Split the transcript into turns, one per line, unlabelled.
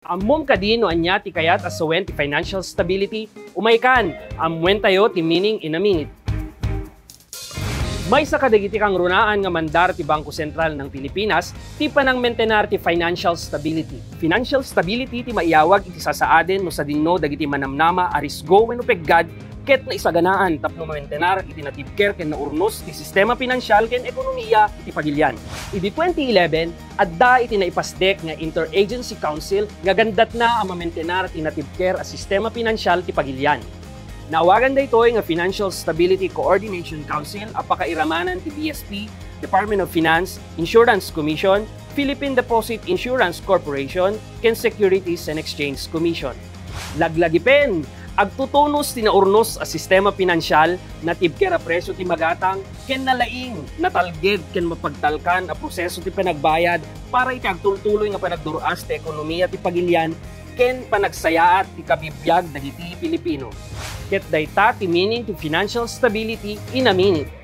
Ammom kadino anya ti kayat asawen ti financial stability, umaykan, amwen tayo ti meaning in a minute. May sa kadagiti kang runaan nga mandar ti Bangko Sentral ng Pilipinas, ti panang maintenar ti financial stability. Financial stability ti maiyawag iti sasaaden no sa dinno dagiti manamnama arisgo wenno peggad ket na isaganaan tapno maintenar iti natibker ken naurnos ti sistema pinansyal ken ekonomiya iti pagilyan. Idi 2011, adda iti naipasdek nga Interagency Council nga gandat na ang maintenar iti natibker a sistema pinansyal ti pagilyan. Naawagan da ito'y nga Financial Stability Coordination Council apakairamanan ti BSP, Department of Finance, Insurance Commission, Philippine Deposit Insurance Corporation, ken Securities and Exchange Commission. Laglagipen, agtutunos tinaurnos a sistema pinansyal na tibker a presyo ti magatang ken nalaing natalged ken mapagtalkan a proseso ti panagbayad para iti agtultuloy nga panagduruas ti ekonomiya ti pagilyan ken panagsayaat ti kabibiyag dagiti Pilipino. Ket dayta ti meaning to financial stability in a minute.